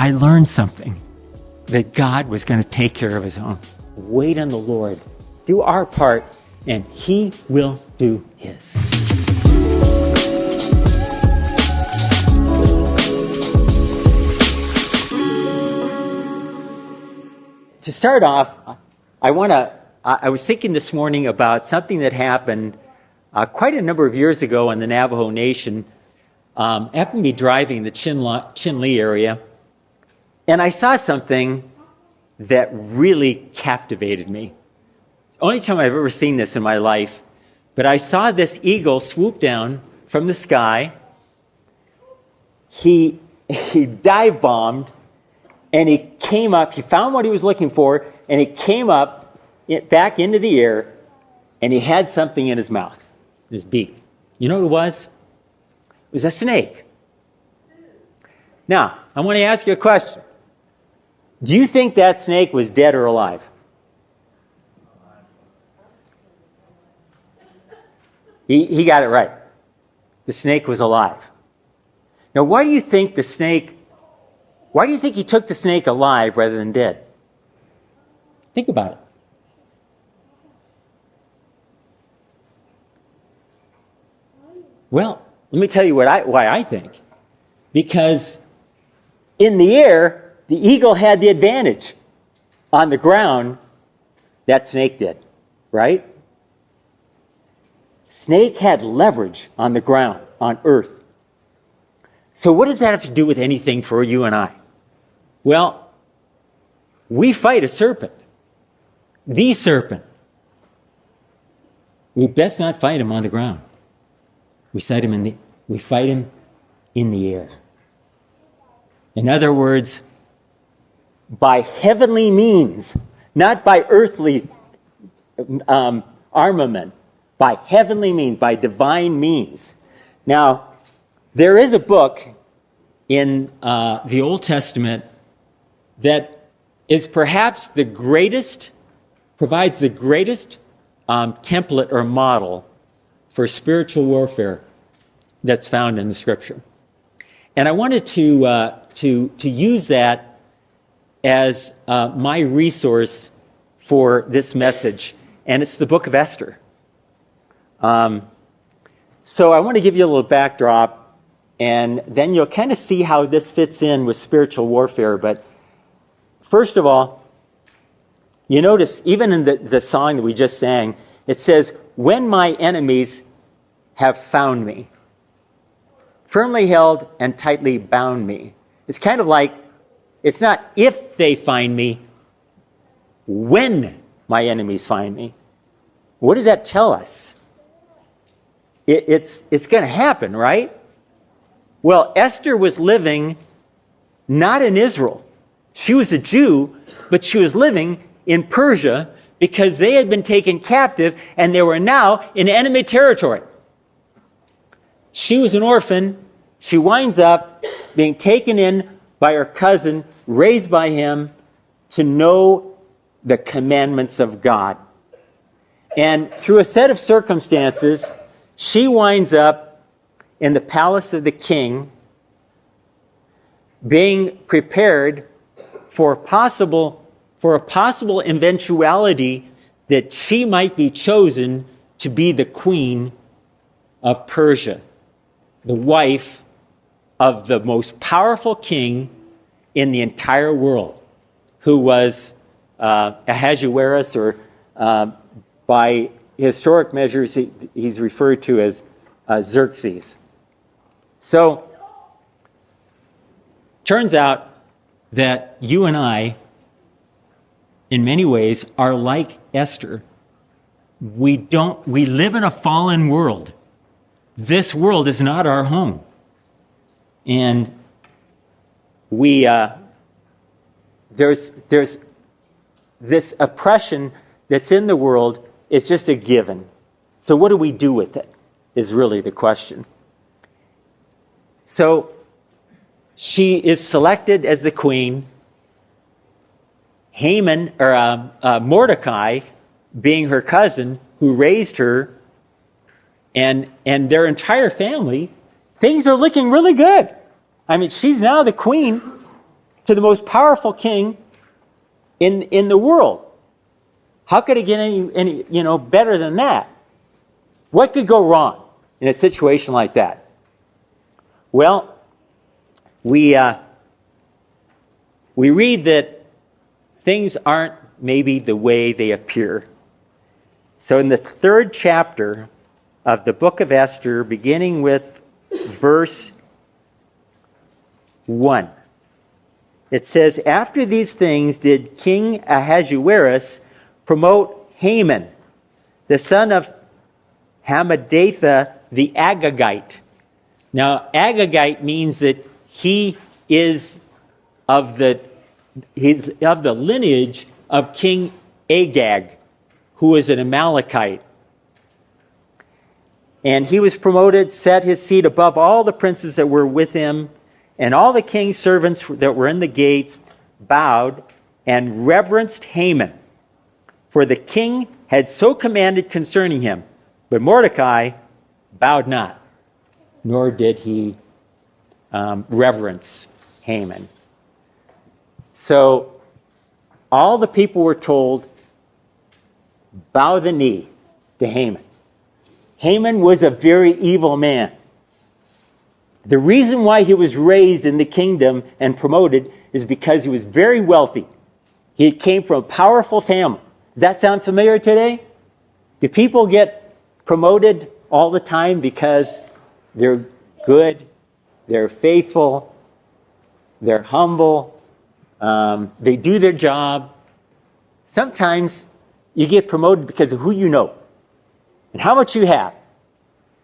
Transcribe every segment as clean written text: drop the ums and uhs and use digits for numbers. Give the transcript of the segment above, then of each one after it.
I learned something, that God was going to take care of his own. Wait on the Lord. Do our part, and he will do his. To start off, I was thinking this morning about something that happened quite a number of years ago in the Navajo Nation. Happened to be driving the Chinle area, and I saw something that really captivated me. Only time I've ever seen this in my life, but I saw this eagle swoop down from the sky. He dive bombed, and he came up. He found what he was looking for, and he came up back into the air, and he had something in his mouth, his beak. You know what it was? It was a snake. Now, I want to ask you a question. Do you think that snake was dead or alive? He got it right. The snake was alive. Now, why do you think he took the snake alive rather than dead? Think about it. Well, let me tell you why I think. Because in the air, the eagle had the advantage. On the ground, that snake did, right? Snake had leverage on the ground, on earth. So what does that have to do with anything for you and I? Well, we fight a serpent. The serpent. We best not fight him on the ground. We fight him in the air. In other words, by heavenly means, not by earthly armament, by heavenly means, by divine means. Now, there is a book in the Old Testament that is perhaps provides the greatest template or model for spiritual warfare that's found in the Scripture. And I wanted to use that as my resource for this message, and it's the book of Esther. So I want to give you a little backdrop, and then you'll kind of see how this fits in with spiritual warfare. But first of all, you notice even in the song that we just sang, it says, "When my enemies have found me, firmly held and tightly bound me." It's kind of like, it's not if they find me, when my enemies find me. What does that tell us? It's going to happen, right? Well, Esther was living not in Israel. She was a Jew, but she was living in Persia because they had been taken captive and they were now in enemy territory. She was an orphan. She winds up being taken in by her cousin, raised by him to know the commandments of God. And through a set of circumstances, she winds up in the palace of the king, being prepared for a possible eventuality that she might be chosen to be the queen of Persia, the wife of the most powerful king in the entire world, who was Ahasuerus, or by historic measures, he's referred to as Xerxes. So, turns out that you and I, in many ways, are like Esther. We live in a fallen world. This world is not our home. And there's this oppression that's in the world. It's just a given. So what do we do with it is really the question. So she is selected as the queen. Mordecai, being her cousin, who raised her, and their entire family, things are looking really good. I mean, she's now the queen. to the most powerful king in the world. How could it get any better than that? What could go wrong in a situation like that? Well, we read that things aren't maybe the way they appear. So in the 3rd chapter of the book of Esther, beginning with verse 1, it says, "After these things did King Ahasuerus promote Haman, the son of Hammedatha the Agagite." Now, Agagite means that he is of the lineage of King Agag, who is an Amalekite. And he was promoted, set his seat above all the princes that were with him, and all the king's servants that were in the gates bowed and reverenced Haman, for the king had so commanded concerning him. But Mordecai bowed not, nor did he reverence Haman. So all the people were told, bow the knee to Haman. Haman was a very evil man. The reason why he was raised in the kingdom and promoted is because he was very wealthy. He came from a powerful family. Does that sound familiar today? Do people get promoted all the time because they're good, they're faithful, they're humble, they do their job? Sometimes you get promoted because of who you know and how much you have.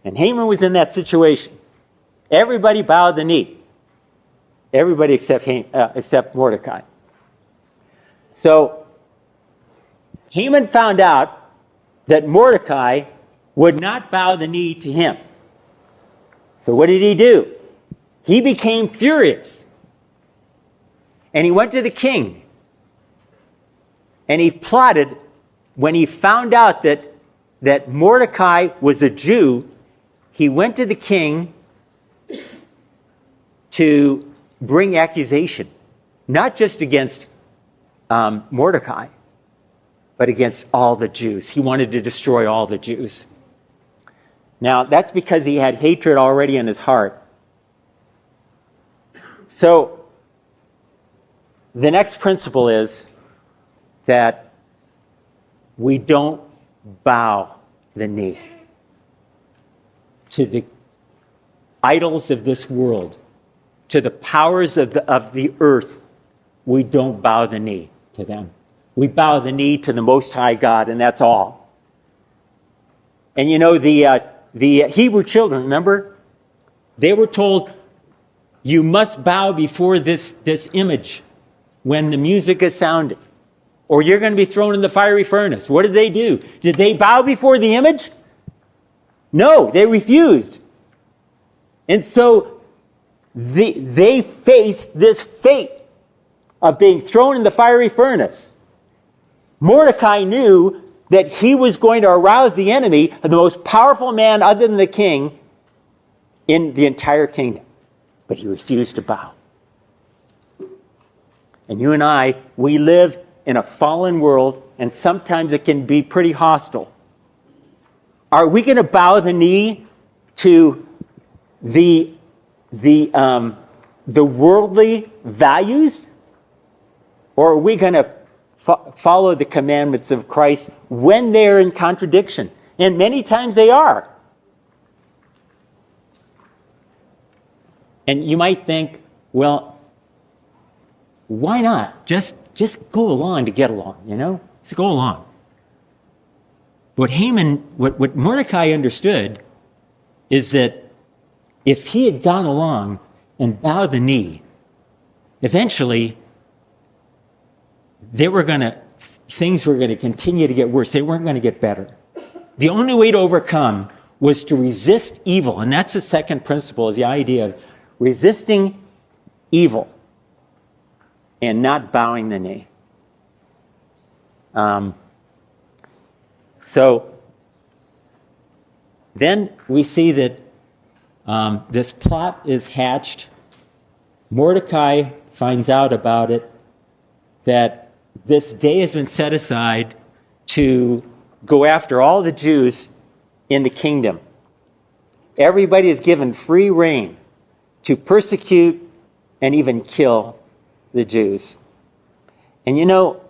And Haman was in that situation. Everybody bowed the knee. Everybody except Mordecai. So Haman found out that Mordecai would not bow the knee to him. So what did he do? He became furious. And he went to the king. And he plotted, when he found out that Mordecai was a Jew, he went to the king to bring accusation, not just against Mordecai, but against all the Jews. He wanted to destroy all the Jews. Now, that's because he had hatred already in his heart. So, the next principle is that we don't bow the knee to the idols of this world, to the powers of the earth. We don't bow the knee to them. We bow the knee to the Most High God, and that's all. And you know, the Hebrew children, remember? They were told, you must bow before this image when the music is sounding, or you're going to be thrown in the fiery furnace. What did they do? Did they bow before the image? No, they refused. And so they faced this fate of being thrown in the fiery furnace. Mordecai knew that he was going to arouse the enemy, the most powerful man other than the king in the entire kingdom. But he refused to bow. And you and I, we live in a fallen world, and sometimes it can be pretty hostile. Are we going to bow the knee to the worldly values? Or are we going to follow the commandments of Christ when they're in contradiction? And many times they are. And you might think, well, why not? Just go along to get along, you know? Just go along. What Mordecai understood is that if he had gone along and bowed the knee, eventually things were going to continue to get worse. They weren't going to get better. The only way to overcome was to resist evil. And that's the second principle, is the idea of resisting evil and not bowing the knee. So then we see that this plot is hatched Mordecai finds out about it, that this day has been set aside to go after all the Jews in the kingdom. Everybody is given free rein to persecute and even kill the Jews. And you know,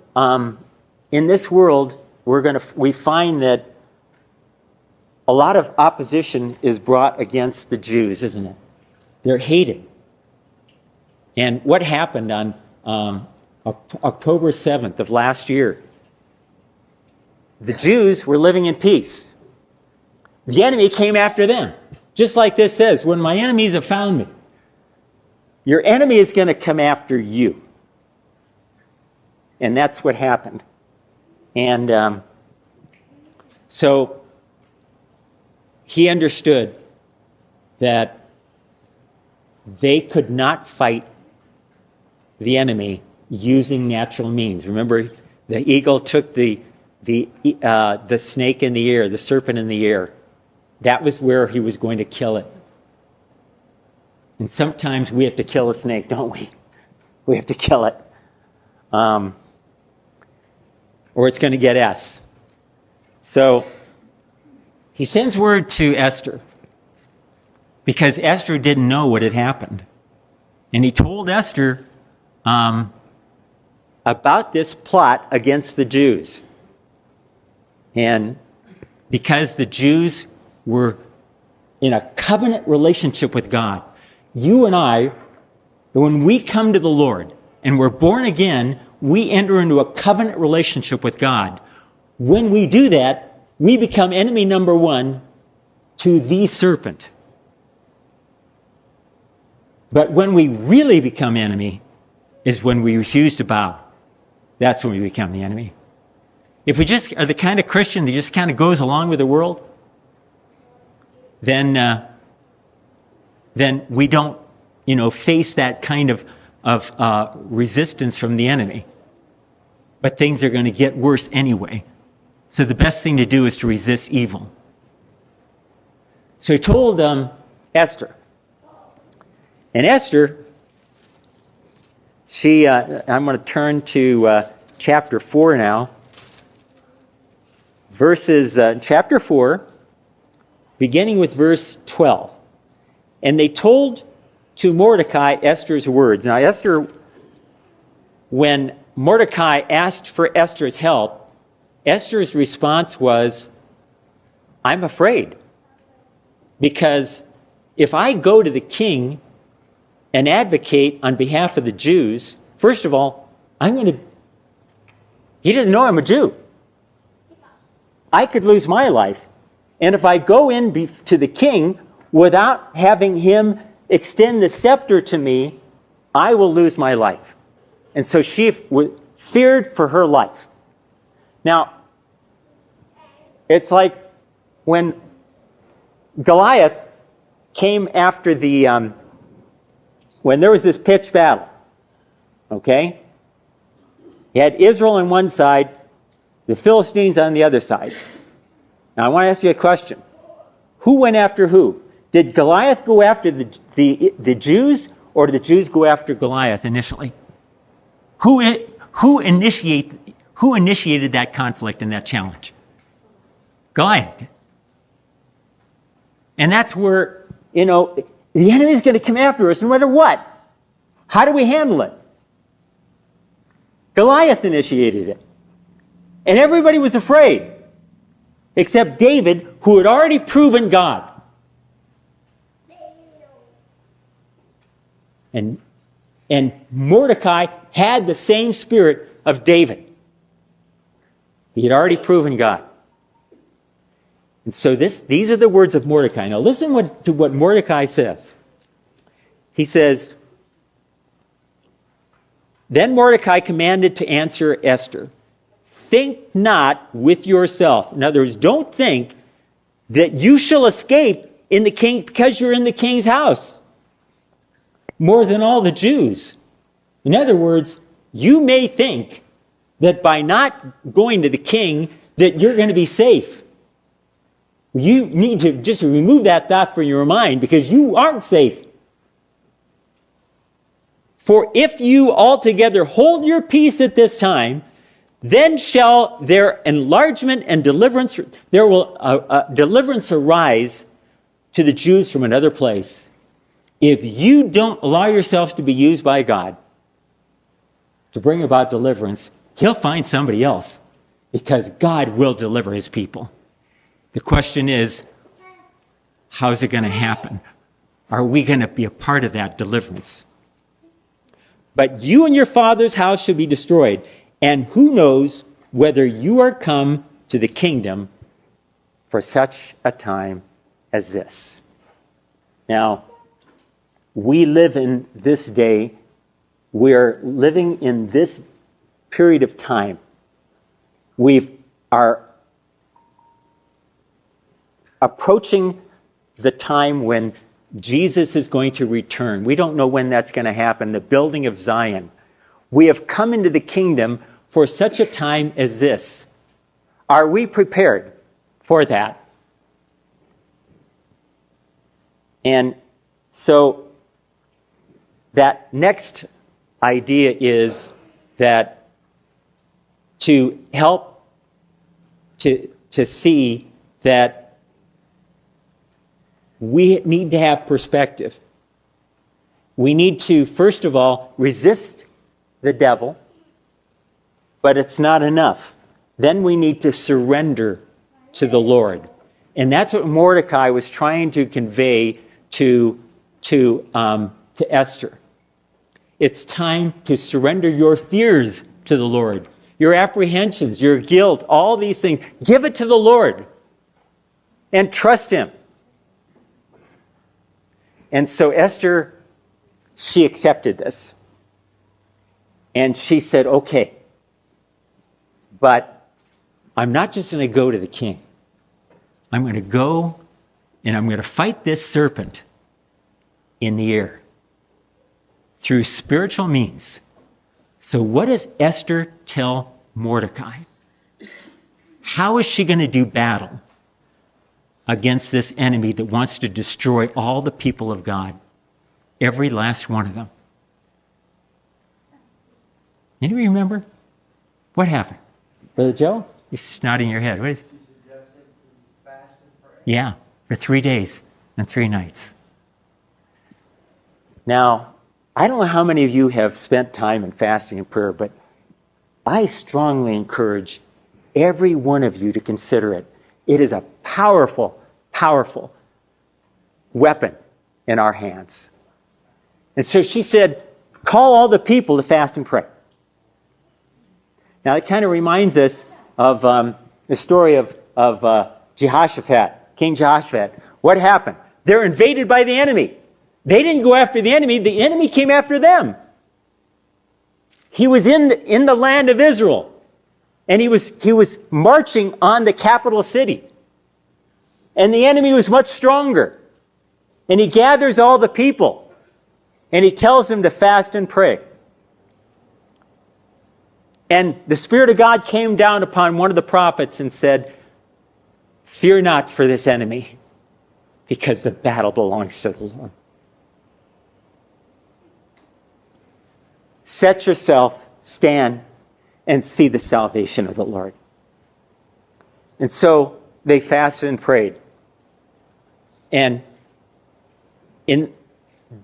in this world, we find that a lot of opposition is brought against the Jews, isn't it? They're hated. And what happened on October 7th of last year? The Jews were living in peace. The enemy came after them. Just like this says, when my enemies have found me, your enemy is going to come after you. And that's what happened. And so he understood that they could not fight the enemy using natural means. Remember, the eagle took the snake in the air, the serpent in the air. That was where he was going to kill it. And sometimes we have to kill a snake, don't we? We have to kill it. Or it's going to get us. So he sends word to Esther, because Esther didn't know what had happened. And he told Esther about this plot against the Jews. And because the Jews were in a covenant relationship with God, you and I, when we come to the Lord and we're born again, we enter into a covenant relationship with God. When we do that, we become enemy number one to the serpent. But when we really become enemy is when we refuse to bow. That's when we become the enemy. If we just are the kind of Christian that just kind of goes along with the world, then we don't, face that kind of resistance from the enemy. But things are going to get worse anyway. So the best thing to do is to resist evil. So he told Esther. And Esther, I'm going to turn to chapter 4 now. Chapter 4, beginning with verse 12. And they told to Mordecai Esther's words. Now, Esther, when Mordecai asked for Esther's help, Esther's response was, I'm afraid. Because if I go to the king and advocate on behalf of the Jews, first of all, he doesn't know I'm a Jew. I could lose my life. And if I go in to the king without having him extend the scepter to me, I will lose my life. And so she feared for her life. Now, it's like when Goliath came after when there was this pitched battle, okay? You had Israel on one side, the Philistines on the other side. Now, I want to ask you a question. Who went after who? Did Goliath go after the Jews, or did the Jews go after Goliath initially? Who initiated that conflict and that challenge? Goliath did. And that's where, the enemy is going to come after us no matter what. How do we handle it? Goliath initiated it. And everybody was afraid, except David, who had already proven God. And Mordecai had the same spirit of David. He had already proven God. And so these are the words of Mordecai. Now listen to what Mordecai says. He says, Then Mordecai commanded to answer Esther, Think not with yourself. In other words, don't think that you shall escape in the king because you're in the king's house more than all the Jews. In other words, you may think that by not going to the king that you're going to be safe. You need to just remove that thought from your mind because you aren't safe. For if you altogether hold your peace at this time, then shall there enlargement and deliverance, there will deliverance arise to the Jews from another place. If you don't allow yourselves to be used by God to bring about deliverance, he'll find somebody else, because God will deliver his people. The question is, how's it going to happen? Are we going to be a part of that deliverance? But you and your father's house shall be destroyed. And who knows whether you are come to the kingdom for such a time as this? Now, we live in this day. We're living in this period of time. We are approaching the time when Jesus is going to return. We don't know when that's going to happen. The building of Zion. We have come into the kingdom for such a time as this. Are we prepared for that? And so that next idea is that to help to see that we need to have perspective. We need to, first of all, resist the devil, but it's not enough. Then we need to surrender to the Lord. And that's what Mordecai was trying to convey to Esther. It's time to surrender your fears to the Lord, your apprehensions, your guilt, all these things. Give it to the Lord and trust him. And so Esther, she accepted this. And she said, okay, but I'm not just going to go to the king. I'm going to go and I'm going to fight this serpent in the air through spiritual means. So what does Esther tell Mordecai? How is she going to do battle against this enemy that wants to destroy all the people of God? Every last one of them. Anybody remember? What happened? Brother Joe? You're nodding your head. What is... Yeah, for 3 days and 3 nights. Now, I don't know how many of you have spent time in fasting and prayer, but I strongly encourage every one of you to consider it. It is a powerful, powerful weapon in our hands. And so she said, call all the people to fast and pray. Now, it kind of reminds us of the story of Jehoshaphat, King Jehoshaphat. What happened? They're invaded by the enemy. They didn't go after the enemy came after them. He was in the land of Israel, and he was marching on the capital city. And the enemy was much stronger. And he gathers all the people, and he tells them to fast and pray. And the Spirit of God came down upon one of the prophets and said, fear not for this enemy, because the battle belongs to the Lord. Set yourself, stand, and see the salvation of the Lord. And so they fasted and prayed. And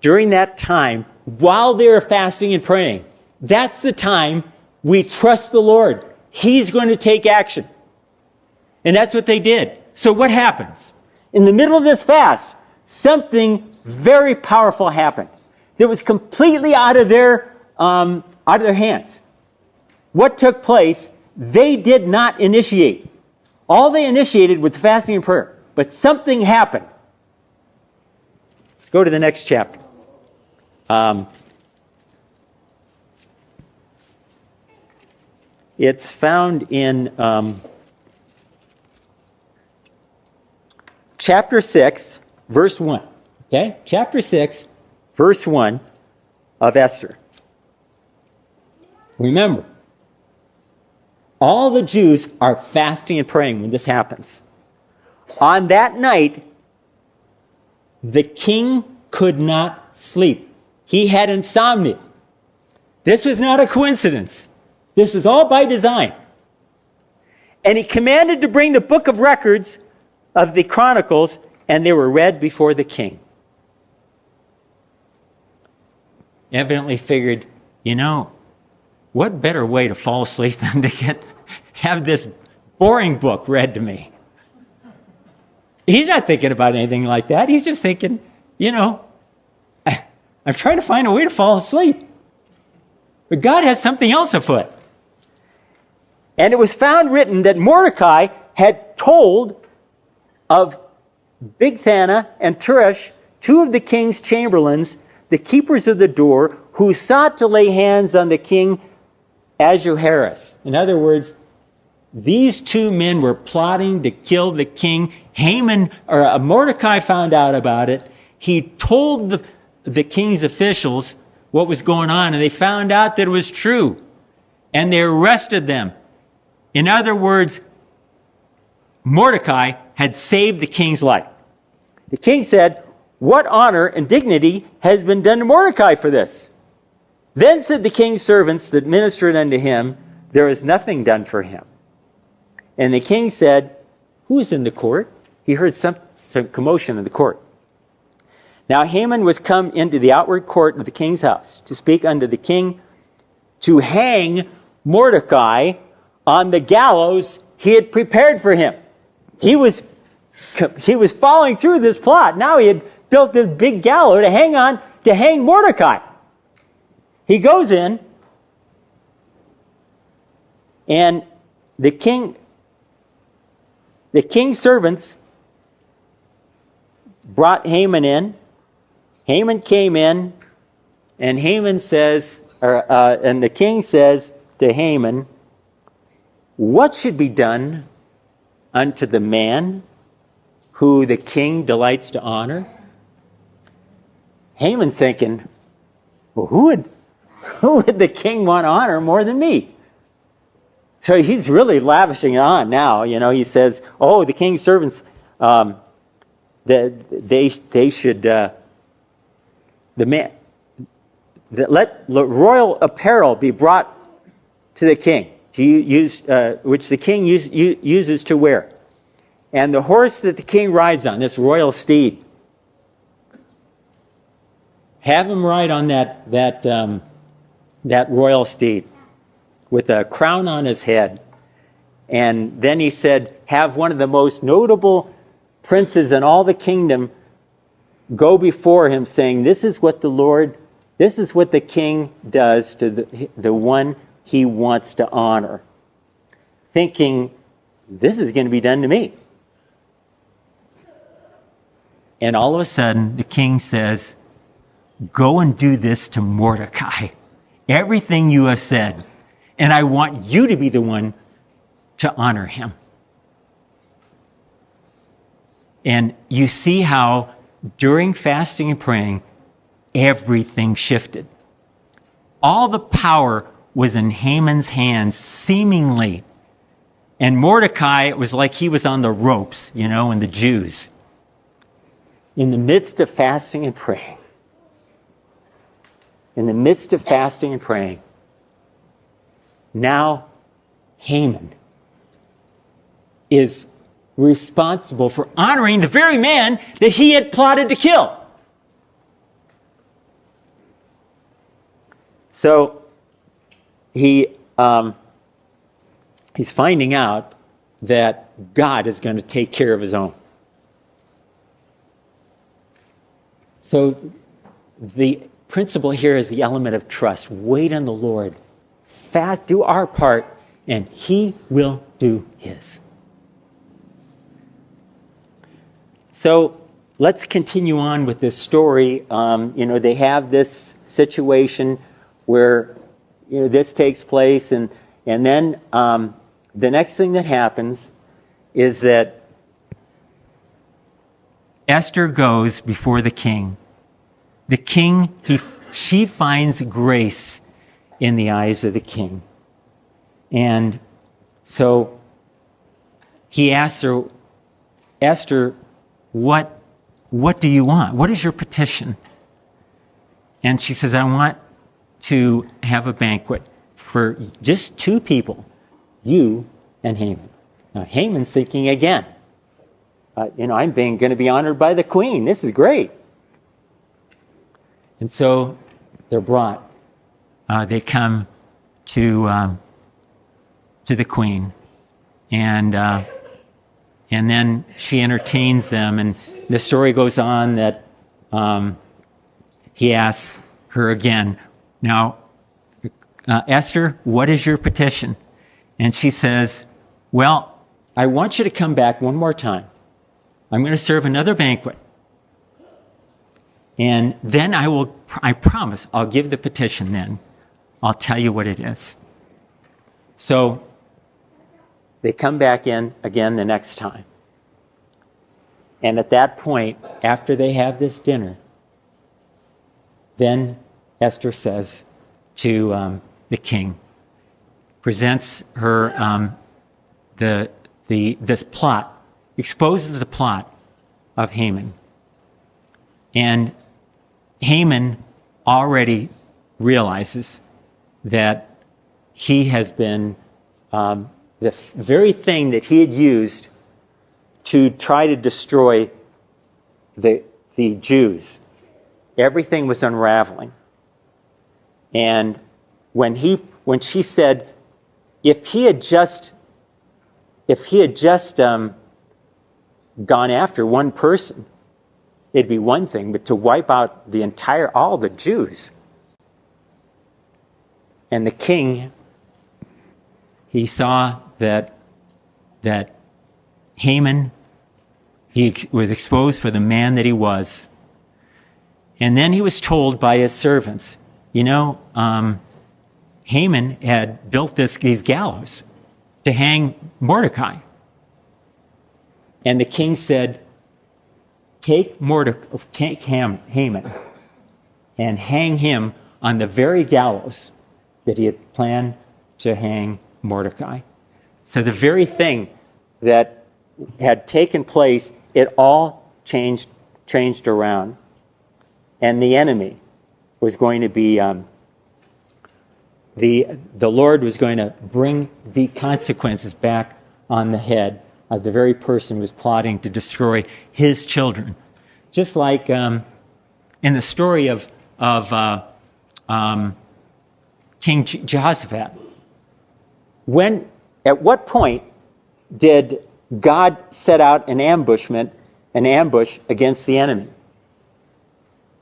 during that time, while they were fasting and praying, that's the time we trust the Lord. He's going to take action. And that's what they did. So what happens? In the middle of this fast, something very powerful happened. That was completely out of their hands. What took place? They did not initiate. All they initiated was fasting and prayer. But something happened. Let's go to the next chapter. It's found in chapter 6, verse 1. Okay? Chapter 6, verse 1 of Esther. Remember, all the Jews are fasting and praying when this happens. On that night, the king could not sleep. He had insomnia. This was not a coincidence. This was all by design. And he commanded to bring the book of records of the Chronicles, and they were read before the king. Evidently figured, what better way to fall asleep than to have this boring book read to me? He's not thinking about anything like that. He's just thinking, I'm trying to find a way to fall asleep. But God has something else afoot. And it was found written that Mordecai had told of Bigthana and Teresh, two of the king's chamberlains, the keepers of the door, who sought to lay hands on the king Ahasuerus. In other words, these two men were plotting to kill the king. Mordecai found out about it. He told the king's officials what was going on, and they found out that it was true. And they arrested them. In other words, Mordecai had saved the king's life. The king said, "What honor and dignity has been done to Mordecai for this?" Then said the king's servants that ministered unto him, "There is nothing done for him." And the king said, "Who is in the court?" He heard some commotion in the court. Now Haman was come into the outward court of the king's house to speak unto the king to hang Mordecai on the gallows he had prepared for him. He was following through this plot. Now he had built this big gallows to hang Mordecai. He goes in, and the king's servants brought Haman in. Haman came in, and and the king says to Haman, "What should be done unto the man who the king delights to honor?" Haman's thinking, well, who would the king want to honor more than me? So he's really lavishing it on now. He says, the king's servants, they should, let royal apparel be brought to the king, to use, which the king uses to wear. And the horse that the king rides on, this royal steed, have him ride on that royal steed with a crown on his head. And then he said, have one of the most notable princes in all the kingdom go before him, saying, this is what the king does to the one he wants to honor. Thinking, this is going to be done to me. And all of a sudden, the king says, go and do this to Mordecai. Everything you have said. And I want you to be the one to honor him. And you see how during fasting and praying, everything shifted. All the power was in Haman's hands, seemingly. And Mordecai, it was like he was on the ropes, and the Jews. In the midst of fasting and praying, now Haman is responsible for honoring the very man that he had plotted to kill. So he's finding out that God is going to take care of his own. So the principle here is the element of trust. Wait on the Lord. Fast, do our part, and he will do his. So let's continue on with this story. They have this situation where this takes place, and then the next thing that happens is that Esther goes before the king. The king, she finds grace in the eyes of the king. And so he asks her, Esther, what do you want? What is your petition? And she says, I to have a banquet for just two people, you and Haman. Now, Haman's thinking again, I'm going to be honored by the queen. This is great. And so they're brought. They come to the queen, and then she entertains them. And the story goes on that he asks her again, now, Esther, what is your petition? And she says, well, I want you to come back one more time. I'm going to serve another banquet. And then I promise, I'll give the petition then. I'll tell you what it is. So they come back in again the next time. And at that point, after they have this dinner, then Esther says to the king, presents her this plot, exposes the plot of Haman. And Haman already realizes that he has been, the very thing that he had used to try to destroy the Jews, everything was unraveling. And when she said, if he had just gone after one person, it'd be one thing, but to wipe out all the Jews. And the king, he saw that Haman, he was exposed for the man that he was. And then he was told by his servants, Haman had built these gallows to hang Mordecai. And the king said, take Haman and hang him on the very gallows that he had planned to hang Mordecai. So the very thing that had taken place, it all changed around. And the enemy was going to be, the Lord was going to bring the consequences back on the head of the very person who was plotting to destroy his children. Just like in the story of King Jehoshaphat. At what point did God set out an ambush against the enemy?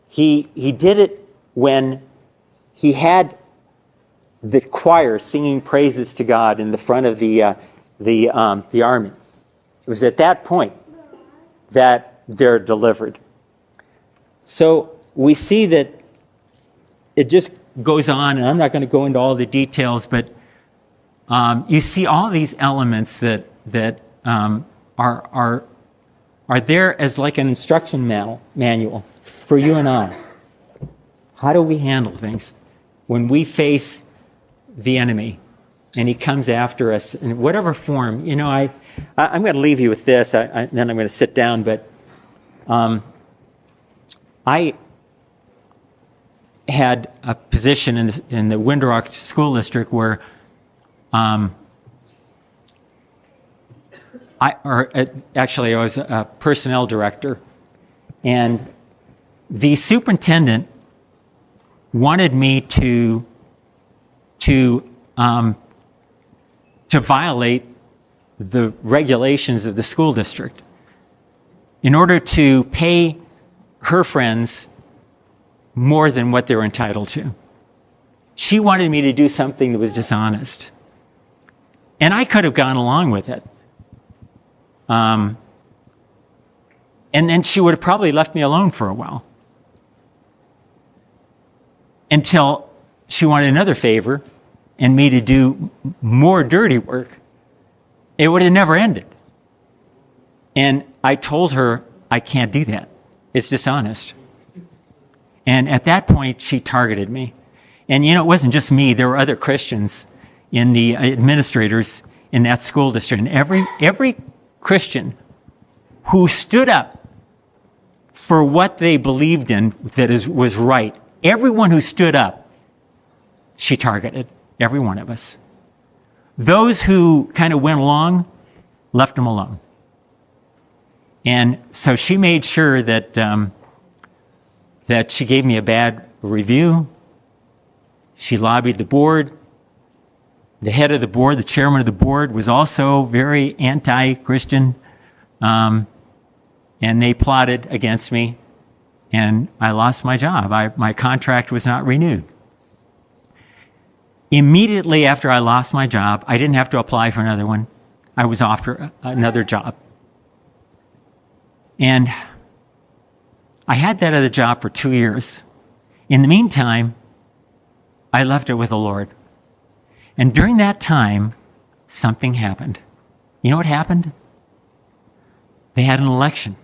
He did it when he had the choir singing praises to God in the front of the army. It was at that point that they're delivered. So we see that it just goes on, and I'm not going to go into all the details, but you see all these elements that are there as like an instruction manual for you and I. How do we handle things when we face the enemy and he comes after us in whatever form? I'm going to leave you with this, then I'm going to sit down, but I had a position in the Winter Rock School District where I was a personnel director, and the superintendent wanted me to violate the regulations of the school district in order to pay her friends more than what they were entitled to. She wanted me to do something that was dishonest. And I could have gone along with it. And then she would have probably left me alone for a while. Until she wanted another favor and me to do more dirty work. It would have never ended. And I told her, I can't do that. It's dishonest. And at that point, she targeted me. And it wasn't just me. There were other Christians in the administrators in that school district. And every Christian who stood up for what they believed in was right, everyone who stood up she targeted every one of us. Those who kind of went along, left them alone. And so she made sure that that she gave me a bad review. She lobbied the board. The head of the board, the chairman of the board, was also very anti-Christian. And they plotted against me. And I lost my job. My contract was not renewed. Immediately after I lost my job, I didn't have to apply for another one. I was offered another job. And I had that other job for 2 years. In the meantime, I left it with the Lord. And during that time, something happened. You know what happened? They had an election.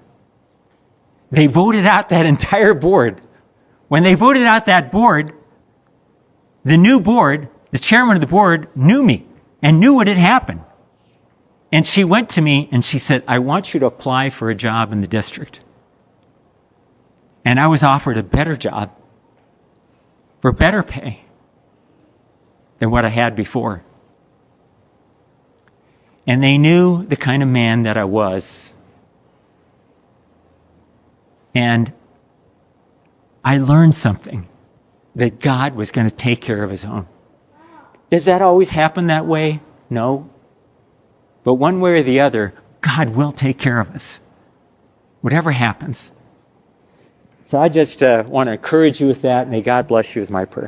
They voted out that entire board. When they voted out that board, the new board, the chairman of the board, knew me and knew what had happened. And she went to me and she said, I want you to apply for a job in the district. And I was offered a better job for better pay than what I had before. And they knew the kind of man that I was. And I learned something, that God was going to take care of his own. Does that always happen that way? No. But one way or the other, God will take care of us, whatever happens. So I just want to encourage you with that. May God bless you is my prayer.